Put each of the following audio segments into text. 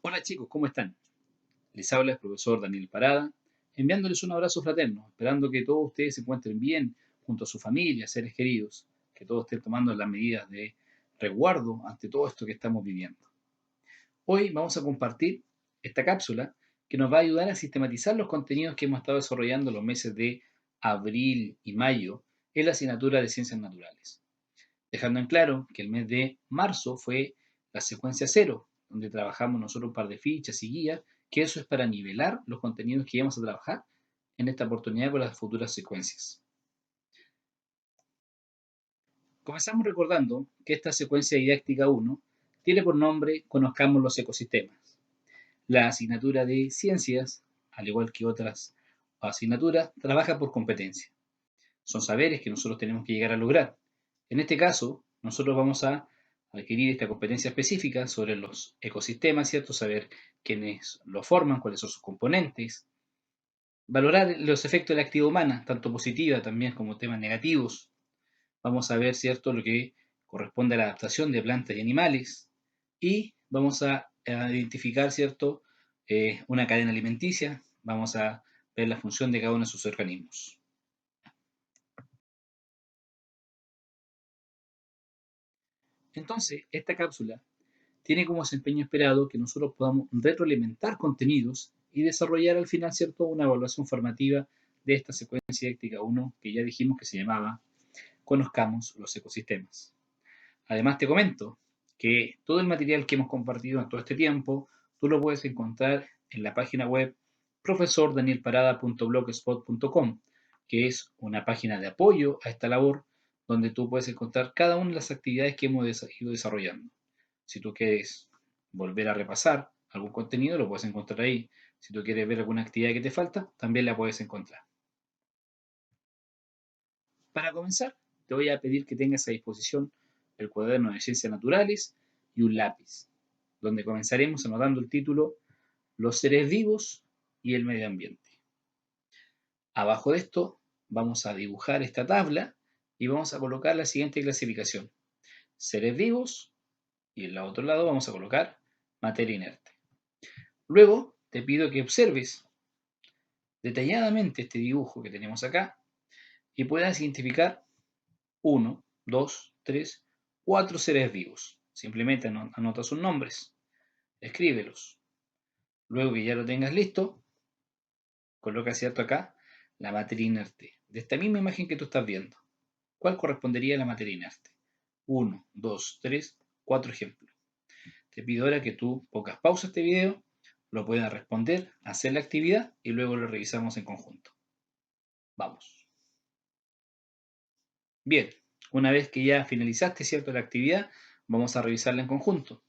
Hola chicos, ¿cómo están? Les habla el profesor Daniel Parada, enviándoles un abrazo fraterno, esperando que todos ustedes se encuentren bien junto a su familia, seres queridos, que todos estén tomando las medidas de resguardo ante todo esto que estamos viviendo. Hoy vamos a compartir esta cápsula que nos va a ayudar a sistematizar los contenidos que hemos estado desarrollando en los meses de abril y mayo en la asignatura de Ciencias Naturales, dejando en claro que el mes de marzo fue la secuencia cero, donde trabajamos nosotros un par de fichas y guías, que eso es para nivelar los contenidos que íbamos a trabajar en esta oportunidad con las futuras secuencias. Comenzamos recordando que esta secuencia didáctica 1 tiene por nombre Conozcamos los ecosistemas. La asignatura de ciencias, al igual que otras asignaturas, trabaja por competencia. Son saberes que nosotros tenemos que llegar a lograr. En este caso, nosotros vamos a adquirir esta competencia específica sobre los ecosistemas, ¿cierto? Saber quiénes lo forman, cuáles son sus componentes, valorar los efectos de la actividad humana, tanto positiva también como temas negativos. Vamos a ver, ¿cierto?, lo que corresponde a la adaptación de plantas y animales y vamos a identificar, ¿cierto?, una cadena alimenticia, vamos a ver la función de cada uno de sus organismos. Entonces, esta cápsula tiene como desempeño esperado que nosotros podamos retroalimentar contenidos y desarrollar al final, ¿cierto?, una evaluación formativa de esta secuencia didáctica 1 que ya dijimos que se llamaba Conozcamos los ecosistemas. Además, te comento que todo el material que hemos compartido en todo este tiempo, tú lo puedes encontrar en la página web profesordanielparada.blogspot.com, que es una página de apoyo a esta labor donde tú puedes encontrar cada una de las actividades que hemos ido desarrollando. Si tú quieres volver a repasar algún contenido, lo puedes encontrar ahí. Si tú quieres ver alguna actividad que te falta, también la puedes encontrar. Para comenzar, te voy a pedir que tengas a disposición el cuaderno de Ciencias Naturales y un lápiz, donde comenzaremos anotando el título Los seres vivos y el medio ambiente. Abajo de esto vamos a dibujar esta tabla y vamos a colocar la siguiente clasificación. Seres vivos y en el otro lado vamos a colocar materia inerte. Luego te pido que observes detalladamente este dibujo que tenemos acá y puedas identificar 1, 2, 3, 4 seres vivos. Simplemente anota sus nombres, escríbelos. Luego que ya lo tengas listo, coloca, ¿cierto?, acá la materia inerte. De esta misma imagen que tú estás viendo, ¿cuál correspondería a la materia inerte? 1, 2, 3, 4 ejemplos. Te pido ahora que tú pongas pausa a este video, lo puedas responder, hacer la actividad y luego lo revisamos en conjunto. Vamos. Bien, una vez que ya finalizaste, ¿cierto?, la actividad, vamos a revisarla en conjunto.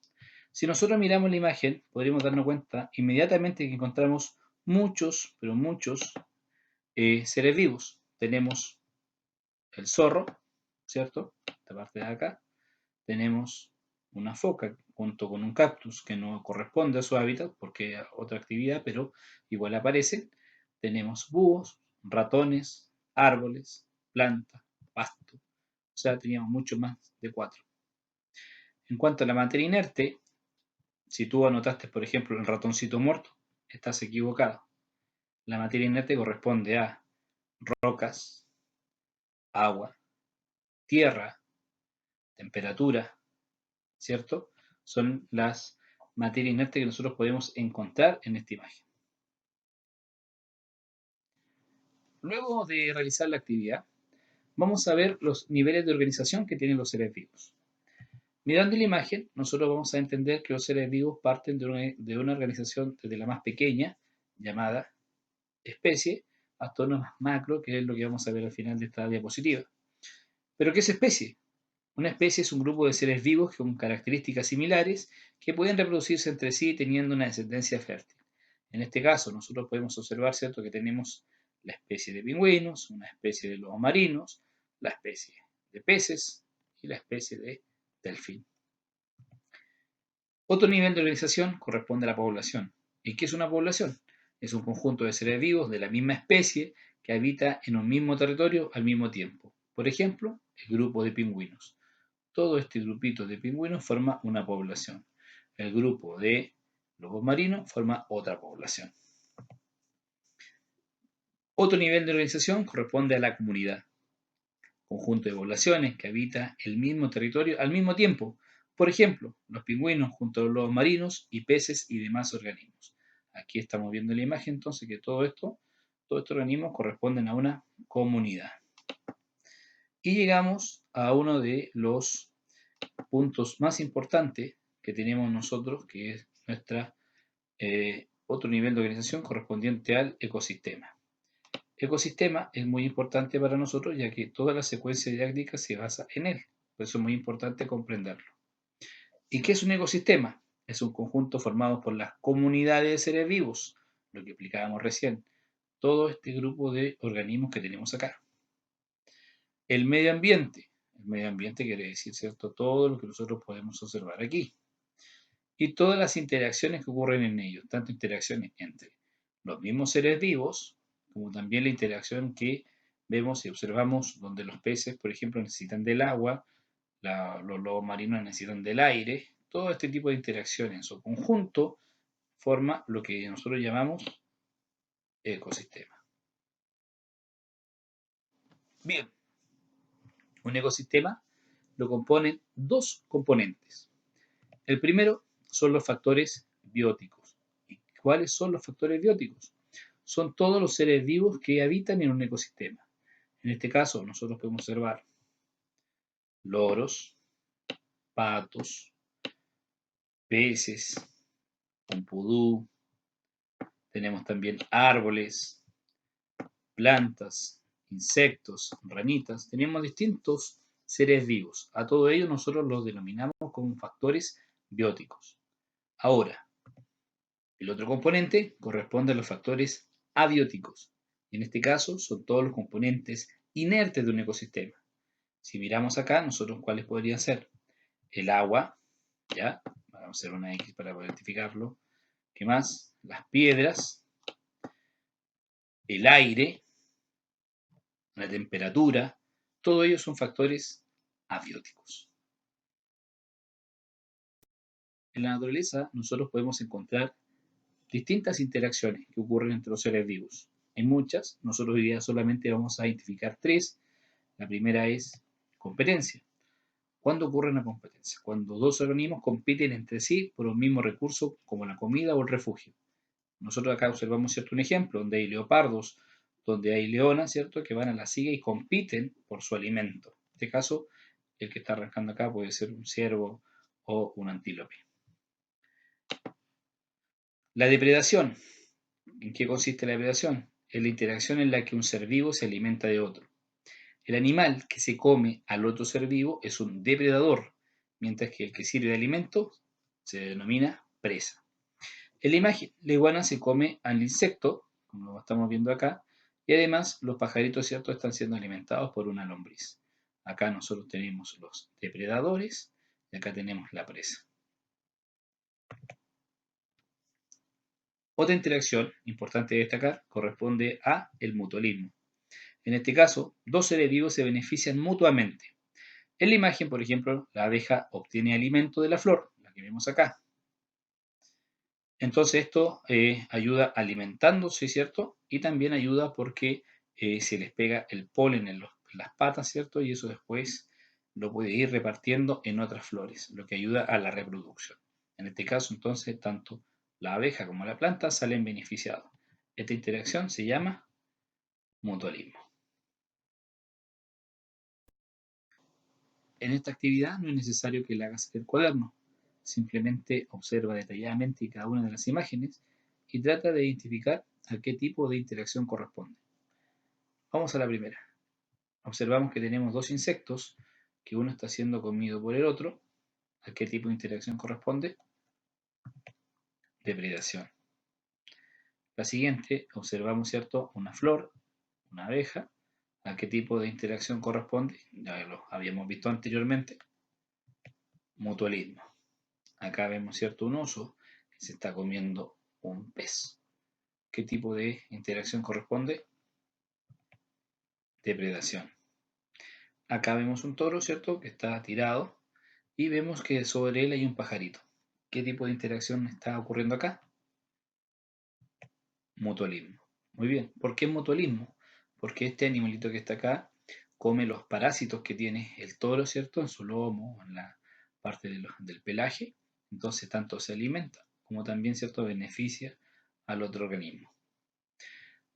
Si nosotros miramos la imagen, podríamos darnos cuenta inmediatamente que encontramos muchos, pero muchos seres vivos. Tenemos el zorro, ¿cierto? Esta parte de acá. Tenemos una foca junto con un cactus que no corresponde a su hábitat porque es otra actividad, pero igual aparece. Tenemos búhos, ratones, árboles, plantas, pasto. O sea, teníamos mucho más de 4. En cuanto a la materia inerte, si tú anotaste, por ejemplo, el ratoncito muerto, estás equivocado. La materia inerte corresponde a rocas, agua, tierra, temperatura, ¿cierto? Son las materias inertes que nosotros podemos encontrar en esta imagen. Luego de realizar la actividad, vamos a ver los niveles de organización que tienen los seres vivos. Mirando la imagen, nosotros vamos a entender que los seres vivos parten de una organización desde la más pequeña, llamada especie, hasta una más macro, que es lo que vamos a ver al final de esta diapositiva. ¿Pero qué es especie? Una especie es un grupo de seres vivos con características similares que pueden reproducirse entre sí teniendo una descendencia fértil. En este caso, nosotros podemos observar, ¿cierto?, que tenemos la especie de pingüinos, una especie de lobos marinos, la especie de peces y la especie de delfín. Otro nivel de organización corresponde a la población. ¿Y qué es una población? Es un conjunto de seres vivos de la misma especie que habita en un mismo territorio al mismo tiempo. Por ejemplo, el grupo de pingüinos. Todo este grupito de pingüinos forma una población. El grupo de lobos marinos forma otra población. Otro nivel de organización corresponde a la comunidad, conjunto de poblaciones que habita el mismo territorio al mismo tiempo. Por ejemplo, los pingüinos junto a los lobos marinos y peces y demás organismos. Aquí estamos viendo la imagen entonces que todos estos organismos corresponden a una comunidad. Y llegamos a uno de los puntos más importantes que tenemos nosotros, que es otro nivel de organización correspondiente al ecosistema. Ecosistema es muy importante para nosotros ya que toda la secuencia didáctica se basa en él. Por eso es muy importante comprenderlo. ¿Y qué es un ecosistema? Es un conjunto formado por las comunidades de seres vivos, lo que explicábamos recién. Todo este grupo de organismos que tenemos acá. El medio ambiente. El medio ambiente quiere decir, ¿cierto?, todo lo que nosotros podemos observar aquí. Y todas las interacciones que ocurren en ellos, tanto interacciones entre los mismos seres vivos, como también la interacción que vemos y observamos donde los peces, por ejemplo, necesitan del agua, los lobos marinos necesitan del aire. Todo este tipo de interacciones o conjunto forma lo que nosotros llamamos ecosistema. Bien, un ecosistema lo componen dos componentes. El primero son los factores bióticos. ¿Y cuáles son los factores bióticos? Son todos los seres vivos que habitan en un ecosistema. En este caso, nosotros podemos observar loros, patos, peces, un pudú, tenemos también árboles, plantas, insectos, ranitas, tenemos distintos seres vivos. A todo ello nosotros los denominamos como factores bióticos. Ahora, el otro componente corresponde a los factores abióticos. En este caso son todos los componentes inertes de un ecosistema. Si miramos acá, nosotros cuáles podrían ser: el agua, ¿ya? Vamos a hacer una X para poder identificarlo. ¿Qué más? Las piedras, el aire, la temperatura, todos ellos son factores abióticos. En la naturaleza nosotros podemos encontrar distintas interacciones que ocurren entre los seres vivos. Hay muchas, nosotros hoy día solamente vamos a identificar tres. La primera es competencia. ¿Cuándo ocurre una competencia? Cuando dos organismos compiten entre sí por un mismo recurso como la comida o el refugio. Nosotros acá observamos, ¿cierto?, un ejemplo donde hay leopardos, donde hay leonas, ¿cierto?, que van a la siga y compiten por su alimento. En este caso, el que está arrancando acá puede ser un ciervo o un antílope. La depredación. ¿En qué consiste la depredación? Es la interacción en la que un ser vivo se alimenta de otro. El animal que se come al otro ser vivo es un depredador, mientras que el que sirve de alimento se denomina presa. En la imagen, la iguana se come al insecto, como lo estamos viendo acá, y además los pajaritos, ¿cierto?, están siendo alimentados por una lombriz. Acá nosotros tenemos los depredadores y acá tenemos la presa. Otra interacción importante de destacar corresponde a el mutualismo. En este caso, dos seres vivos se benefician mutuamente. En la imagen, por ejemplo, la abeja obtiene alimento de la flor, la que vemos acá. Entonces esto ayuda alimentándose, ¿cierto? Y también ayuda porque se les pega el polen en las patas, ¿cierto? Y eso después lo puede ir repartiendo en otras flores, lo que ayuda a la reproducción. En este caso, entonces, tanto la abeja como la planta salen beneficiados. Esta interacción se llama mutualismo. En esta actividad no es necesario que la hagas en el cuaderno. Simplemente observa detalladamente cada una de las imágenes y trata de identificar a qué tipo de interacción corresponde. Vamos a la primera. Observamos que tenemos dos insectos, que uno está siendo comido por el otro. ¿A qué tipo de interacción corresponde? Depredación. La siguiente, observamos, ¿cierto?, una flor, una abeja. ¿A qué tipo de interacción corresponde? Ya lo habíamos visto anteriormente. Mutualismo. Acá vemos, ¿cierto?, un oso que se está comiendo un pez. ¿Qué tipo de interacción corresponde? Depredación. Acá vemos un toro, ¿cierto?, que está tirado y vemos que sobre él hay un pajarito. ¿Qué tipo de interacción está ocurriendo acá? Mutualismo. Muy bien. ¿Por qué mutualismo? Porque este animalito que está acá come los parásitos que tiene el toro, ¿cierto? En su lomo, en la parte del pelaje. Entonces, tanto se alimenta como también, ¿cierto? Beneficia al otro organismo.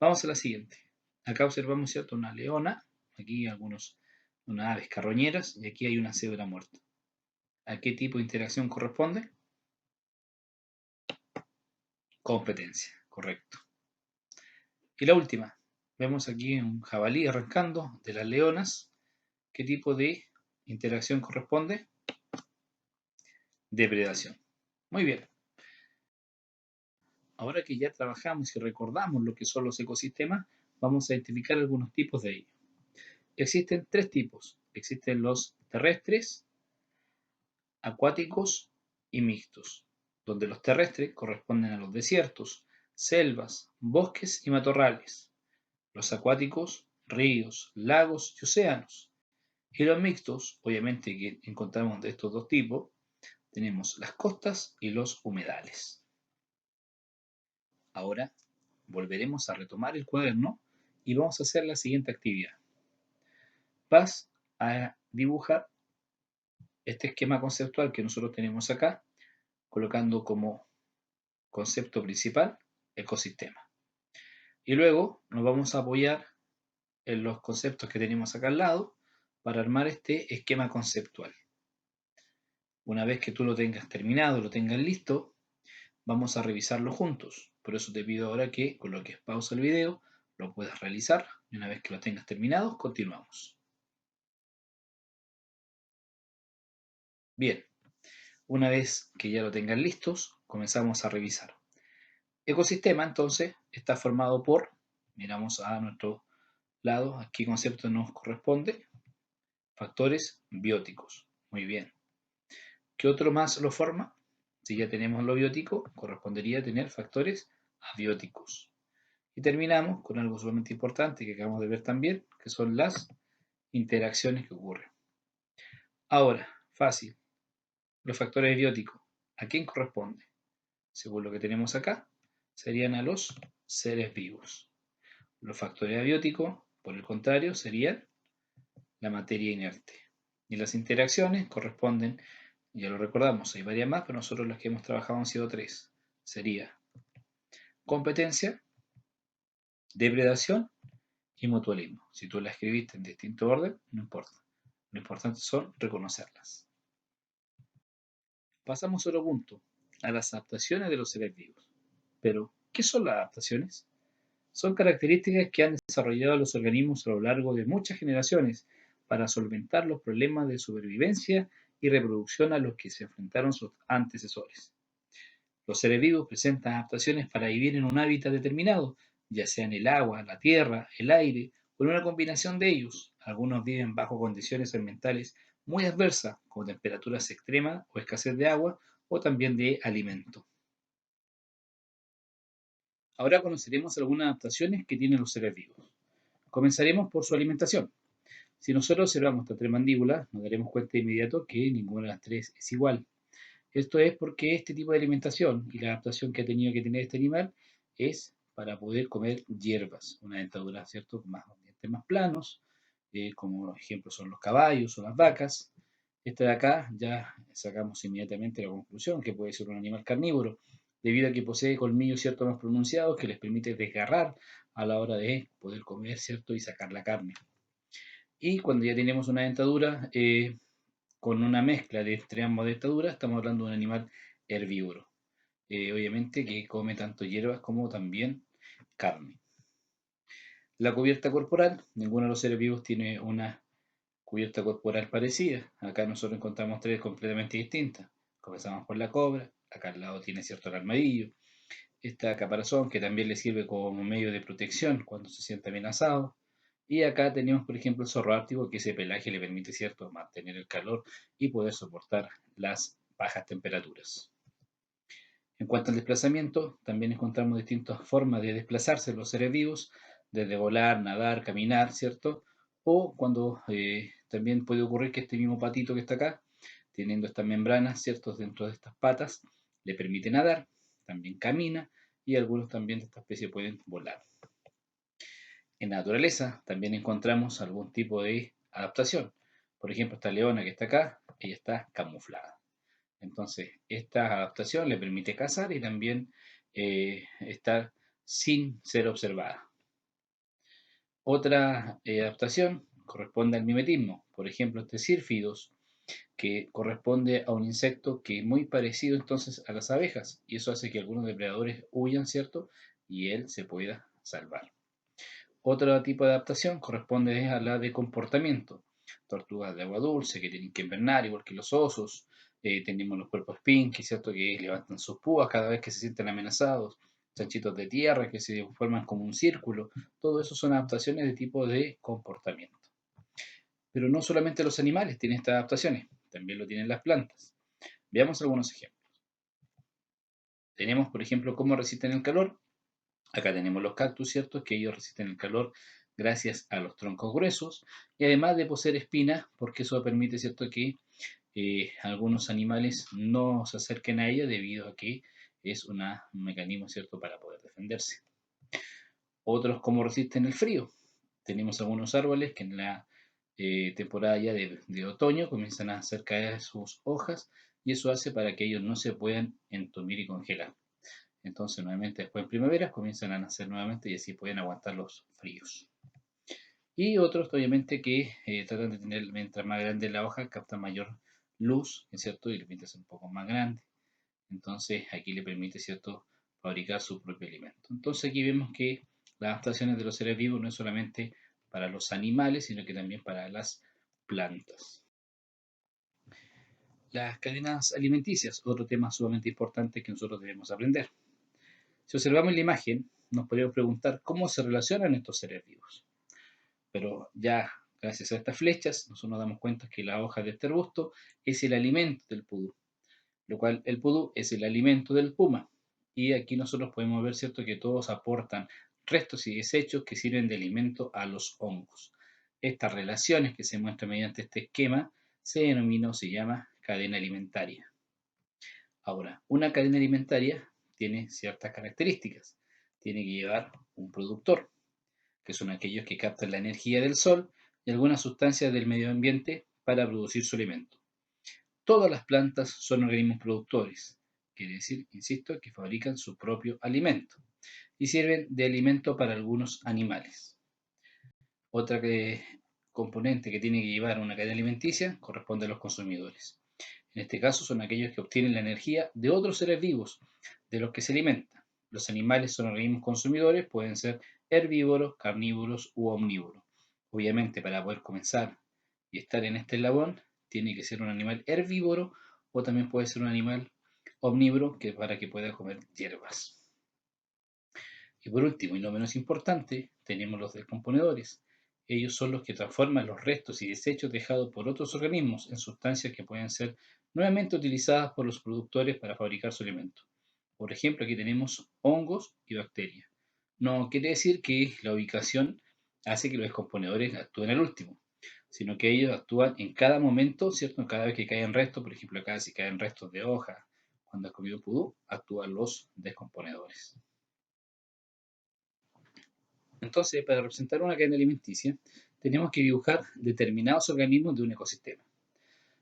Vamos a la siguiente. Acá observamos, ¿cierto? Una leona. Aquí unas aves carroñeras. Y aquí hay una cebra muerta. ¿A qué tipo de interacción corresponde? Competencia, correcto. Y la última, vemos aquí un jabalí arrancando de las leonas. ¿Qué tipo de interacción corresponde? Depredación. Muy bien. Ahora que ya trabajamos y recordamos lo que son los ecosistemas, vamos a identificar algunos tipos de ellos. Existen tres tipos. Existen los terrestres, acuáticos y mixtos, donde los terrestres corresponden a los desiertos, selvas, bosques y matorrales. Los acuáticos, ríos, lagos y océanos. Y los mixtos, obviamente que encontramos de estos dos tipos, tenemos las costas y los humedales. Ahora volveremos a retomar el cuaderno y vamos a hacer la siguiente actividad. Vas a dibujar este esquema conceptual que nosotros tenemos acá, colocando como concepto principal ecosistema. Y luego nos vamos a apoyar en los conceptos que tenemos acá al lado para armar este esquema conceptual. Una vez que tú lo tengas terminado, lo tengas listo, vamos a revisarlo juntos. Por eso te pido ahora que coloques pausa al video, lo puedas realizar y una vez que lo tengas terminado, continuamos. Bien, una vez que ya lo tengan listos, comenzamos a revisar. Ecosistema, entonces, está formado por, miramos a nuestro lado, a qué concepto nos corresponde, factores bióticos. Muy bien. ¿Qué otro más lo forma? Si ya tenemos lo biótico, correspondería tener factores abióticos. Y terminamos con algo sumamente importante que acabamos de ver también, que son las interacciones que ocurren. Ahora, fácil, los factores bióticos, ¿a quién corresponde? Según lo que tenemos acá, serían a los seres vivos. Los factores abióticos, por el contrario, serían la materia inerte. Y las interacciones corresponden, ya lo recordamos, hay varias más, pero nosotros las que hemos trabajado han sido tres. Sería competencia, depredación y mutualismo. Si tú las escribiste en distinto orden, no importa. Lo importante son reconocerlas. Pasamos a otro punto, a las adaptaciones de los seres vivos. Pero, ¿qué son las adaptaciones? Son características que han desarrollado los organismos a lo largo de muchas generaciones para solventar los problemas de supervivencia y reproducción a los que se enfrentaron sus antecesores. Los seres vivos presentan adaptaciones para vivir en un hábitat determinado, ya sea en el agua, la tierra, el aire o en una combinación de ellos. Algunos viven bajo condiciones ambientales muy adversas, como temperaturas extremas o escasez de agua o también de alimento. Ahora conoceremos algunas adaptaciones que tienen los seres vivos. Comenzaremos por su alimentación. Si nosotros observamos estas tres mandíbulas, nos daremos cuenta de inmediato que ninguna de las tres es igual. Esto es porque este tipo de alimentación y la adaptación que ha tenido que tener este animal es para poder comer hierbas, una dentadura, ¿cierto?, con dientes más planos, como ejemplo son los caballos o las vacas. Este de acá ya sacamos inmediatamente la conclusión que puede ser un animal carnívoro, debido a que posee colmillos, ¿cierto?, más pronunciados que les permite desgarrar a la hora de poder comer, ¿cierto?, y sacar la carne. Y cuando ya tenemos una dentadura con una mezcla de entre ambas dentaduras, estamos hablando de un animal herbívoro. Obviamente que come tanto hierbas como también carne. La cubierta corporal, ninguno de los seres vivos tiene una cubierta corporal parecida. Acá nosotros encontramos tres completamente distintas. Comenzamos por la cobra, acá al lado tiene cierto el armadillo, esta caparazón que también le sirve como medio de protección cuando se siente amenazado. Y acá tenemos, por ejemplo, el zorro ártico, que ese pelaje le permite, cierto, mantener el calor y poder soportar las bajas temperaturas. En cuanto al desplazamiento, también encontramos distintas formas de desplazarse los seres vivos, desde volar, nadar, caminar, ¿cierto? O cuando también puede ocurrir que este mismo patito que está acá, teniendo estas membranas, ¿cierto?, dentro de estas patas, le permite nadar, también camina y algunos también de esta especie pueden volar. En la naturaleza también encontramos algún tipo de adaptación. Por ejemplo, esta leona que está acá, ella está camuflada. Entonces, esta adaptación le permite cazar y también estar sin ser observada. Otra adaptación corresponde al mimetismo. Por ejemplo, este Sírfidos, que corresponde a un insecto que es muy parecido entonces a las abejas, y eso hace que algunos depredadores huyan, ¿cierto? Y él se pueda salvar. Otro tipo de adaptación corresponde a la de comportamiento. Tortugas de agua dulce que tienen que invernar, igual que los osos. Tenemos los cuerpos Pinky, ¿cierto? Que levantan sus púas cada vez que se sienten amenazados. Chanchitos de tierra que se forman como un círculo. Todo eso son adaptaciones de tipo de comportamiento. Pero no solamente los animales tienen estas adaptaciones, también lo tienen las plantas. Veamos algunos ejemplos. Tenemos, por ejemplo, cómo resisten el calor. Acá tenemos los cactus, ¿cierto? Que ellos resisten el calor gracias a los troncos gruesos y además de poseer espinas, porque eso permite, ¿cierto?, que algunos animales no se acerquen a ella debido a que es un mecanismo, ¿cierto?, para poder defenderse. Otros, cómo resisten el frío. Tenemos algunos árboles que en la temporada ya de otoño comienzan a hacer caer sus hojas y eso hace para que ellos no se puedan entumir y congelar. Entonces, nuevamente, después en primavera comienzan a nacer nuevamente y así pueden aguantar los fríos. Y otros, obviamente, que tratan de tener, mientras más grande la hoja, capta mayor luz, ¿cierto? Y le permite ser un poco más grande. Entonces, aquí le permite, ¿cierto?, fabricar su propio alimento. Entonces, aquí vemos que las adaptaciones de los seres vivos no es solamente para los animales, sino que también para las plantas. Las cadenas alimenticias, otro tema sumamente importante que nosotros debemos aprender. Si observamos la imagen, nos podríamos preguntar cómo se relacionan estos seres vivos. Pero ya gracias a estas flechas, nosotros nos damos cuenta que la hoja de este arbusto es el alimento del pudú, lo cual el pudú es el alimento del puma. Y aquí nosotros podemos ver, ¿cierto?, que todos aportan restos y desechos que sirven de alimento a los hongos. Estas relaciones que se muestran mediante este esquema se denomina o se llama cadena alimentaria. Ahora, una cadena alimentaria tiene ciertas características. Tiene que llevar un productor, que son aquellos que captan la energía del sol y algunas sustancias del medio ambiente para producir su alimento. Todas las plantas son organismos productores, quiere decir, insisto, que fabrican su propio alimento y sirven de alimento para algunos animales. Otra componente que tiene que llevar una cadena alimenticia corresponde a los consumidores. En este caso son aquellos que obtienen la energía de otros seres vivos de los que se alimentan. Los animales son organismos consumidores, pueden ser herbívoros, carnívoros u omnívoros. Obviamente, para poder comenzar y estar en este eslabón, tiene que ser un animal herbívoro o también puede ser un animal omnívoro para que pueda comer hierbas. Y por último, y no menos importante, tenemos los descomponedores. Ellos son los que transforman los restos y desechos dejados por otros organismos en sustancias que pueden ser nuevamente utilizadas por los productores para fabricar su alimento. Por ejemplo, aquí tenemos hongos y bacterias. No quiere decir que la ubicación hace que los descomponedores actúen al último, sino que ellos actúan en cada momento, ¿cierto? Cada vez que caen restos, por ejemplo, acá si caen restos de hoja, cuando has comido pudú, actúan los descomponedores. Entonces, para representar una cadena alimenticia, tenemos que dibujar determinados organismos de un ecosistema,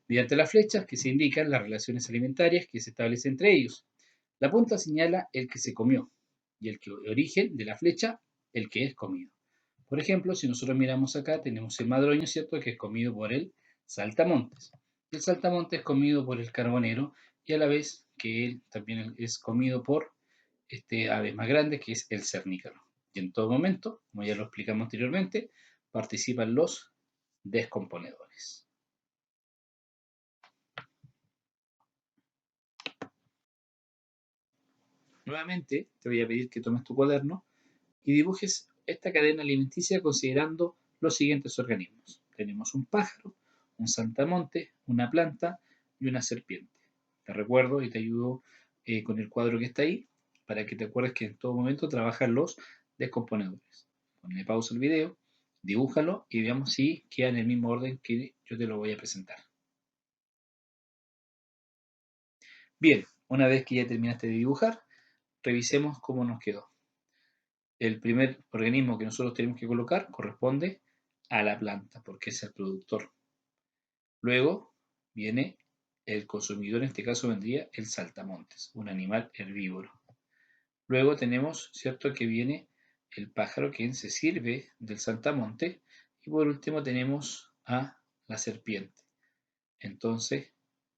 mediante las flechas que se indican las relaciones alimentarias que se establecen entre ellos. La punta señala el que se comió y el origen de la flecha, el que es comido. Por ejemplo, si nosotros miramos acá, tenemos el madroño, ¿cierto?, que es comido por el saltamontes. El saltamontes es comido por el carbonero y a la vez que él también es comido por ave más grande, que es el cernícalo. Y en todo momento, como ya lo explicamos anteriormente, participan los descomponedores. Nuevamente, te voy a pedir que tomes tu cuaderno y dibujes esta cadena alimenticia considerando los siguientes organismos. Tenemos un pájaro, un saltamonte, una planta y una serpiente. Te recuerdo y te ayudo con el cuadro que está ahí para que te acuerdes que en todo momento trabajan los descomponedores. Ponle pausa al video, dibújalo y veamos si queda en el mismo orden que yo te lo voy a presentar. Bien, Una vez que ya terminaste de dibujar, revisemos cómo nos quedó. El primer organismo que nosotros tenemos que colocar corresponde a la planta, porque es el productor. Luego viene el consumidor, en este caso vendría el saltamontes, un animal herbívoro. Luego tenemos, ¿cierto?, que viene el pájaro, quien se sirve del saltamonte. Y por último tenemos a la serpiente. Entonces,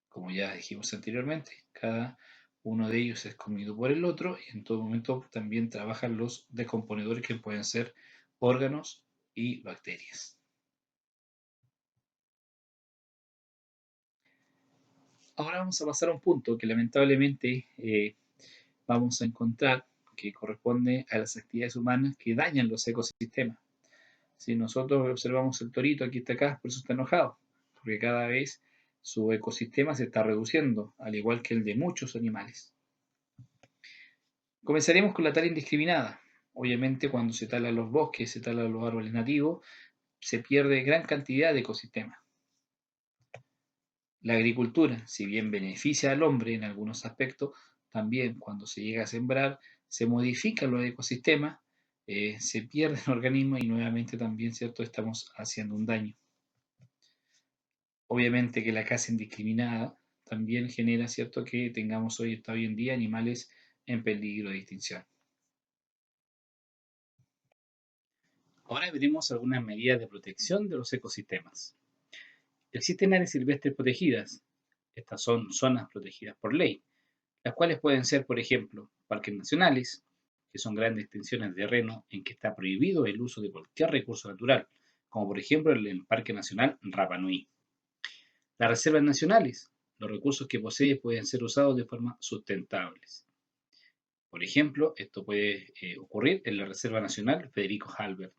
como ya dijimos anteriormente, cada uno de ellos es comido por el otro y en todo momento también trabajan los descomponedores, que pueden ser órganos y bacterias. Ahora vamos a pasar a un punto que lamentablemente vamos a encontrar, que corresponde a las actividades humanas que dañan los ecosistemas. Si nosotros observamos el torito, aquí está acá, por eso está enojado, porque cada vez su ecosistema se está reduciendo, al igual que el de muchos animales. Comenzaremos con la tala indiscriminada. Obviamente, cuando se talan los bosques, se talan los árboles nativos, se pierde gran cantidad de ecosistemas. La agricultura, si bien beneficia al hombre en algunos aspectos, también cuando se llega a sembrar, se modifican los ecosistemas, se pierden organismos y nuevamente también, ¿cierto?, estamos haciendo un daño. Obviamente que la caza indiscriminada también genera, ¿cierto?, que tengamos hoy en día animales en peligro de extinción. Ahora veremos algunas medidas de protección de los ecosistemas. Existen áreas silvestres protegidas. Estas son zonas protegidas por ley, las cuales pueden ser, por ejemplo, parques nacionales, que son grandes extensiones de terreno en que está prohibido el uso de cualquier recurso natural, como por ejemplo el Parque Nacional Rapa Nui. Las reservas nacionales, los recursos que posee pueden ser usados de forma sustentable. Por ejemplo, esto puede ocurrir en la Reserva Nacional Federico Halbert.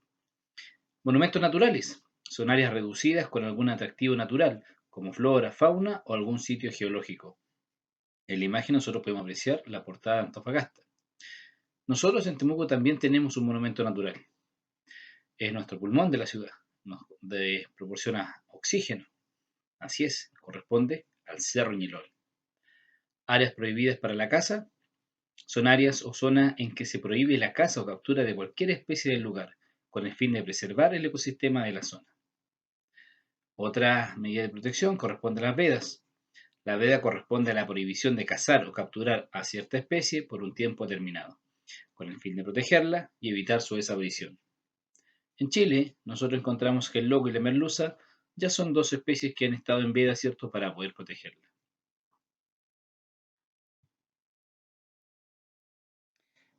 Monumentos naturales son áreas reducidas con algún atractivo natural, como flora, fauna o algún sitio geológico. En la imagen nosotros podemos apreciar la portada de Antofagasta. Nosotros en Temuco también tenemos un monumento natural. Es nuestro pulmón de la ciudad. Nos proporciona oxígeno. Así es, corresponde al Cerro Ñelol. Áreas prohibidas para la caza son áreas o zonas en que se prohíbe la caza o captura de cualquier especie del lugar, con el fin de preservar el ecosistema de la zona. Otra medida de protección corresponde a las vedas. La veda corresponde a la prohibición de cazar o capturar a cierta especie por un tiempo determinado, con el fin de protegerla y evitar su desaparición. En Chile, nosotros encontramos que el loco y la merluza ya son dos especies que han estado en veda, ¿cierto?, para poder protegerla.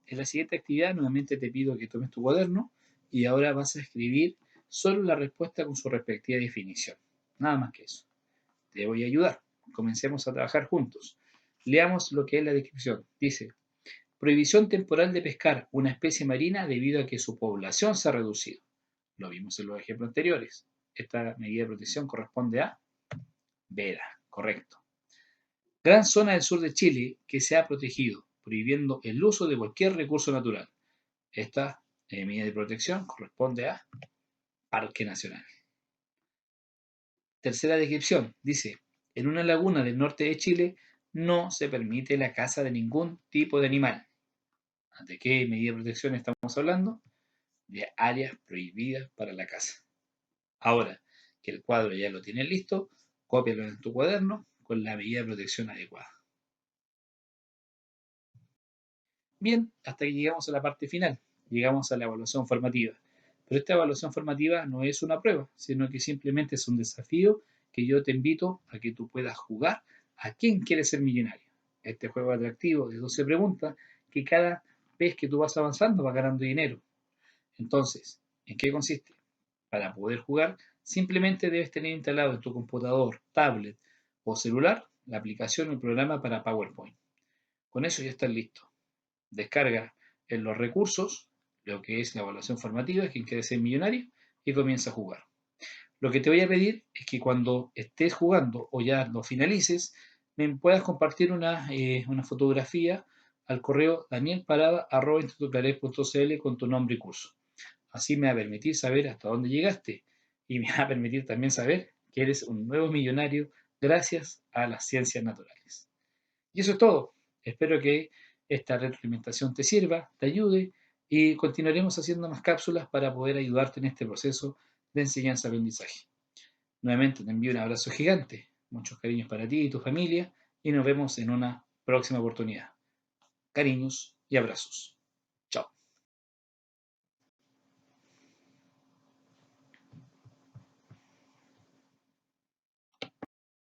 En la siguiente actividad, nuevamente te pido que tomes tu cuaderno y ahora vas a escribir solo la respuesta con su respectiva definición. Nada más que eso. Te voy a ayudar. Comencemos a trabajar juntos. Leamos lo que es la descripción. Dice: prohibición temporal de pescar una especie marina debido a que su población se ha reducido. Lo vimos en los ejemplos anteriores. Esta medida de protección corresponde a veda. Correcto. Gran zona del sur de Chile que se ha protegido, prohibiendo el uso de cualquier recurso natural. Esta medida de protección corresponde a Parque Nacional. Tercera descripción. Dice: en una laguna del norte de Chile no se permite la caza de ningún tipo de animal. ¿De qué medida de protección estamos hablando? De áreas prohibidas para la caza. Ahora que el cuadro ya lo tienes listo, cópialo en tu cuaderno con la medida de protección adecuada. Bien, hasta que llegamos a la parte final, llegamos a la evaluación formativa. Pero esta evaluación formativa no es una prueba, sino que simplemente es un desafío que yo te invito a que tú puedas jugar a quién quiere ser millonario. Este juego atractivo de 12 preguntas que cada vez que tú vas avanzando vas ganando dinero. Entonces, ¿en qué consiste? Para poder jugar, simplemente debes tener instalado en tu computador, tablet o celular la aplicación o el programa para PowerPoint. Con eso ya estás listo. Descarga en los recursos lo que es la evaluación formativa, quien quiere ser millonario, y comienza a jugar. Lo que te voy a pedir es que cuando estés jugando o ya lo finalices, me puedas compartir una fotografía al correo danielparada@institutoclaret.cl con tu nombre y curso. Así me va a permitir saber hasta dónde llegaste y me va a permitir también saber que eres un nuevo millonario gracias a las ciencias naturales. Y eso es todo. Espero que esta retroalimentación te sirva, te ayude y continuaremos haciendo más cápsulas para poder ayudarte en este proceso de enseñanza-aprendizaje. Nuevamente te envío un abrazo gigante, muchos cariños para ti y tu familia y nos vemos en una próxima oportunidad. Cariños y abrazos.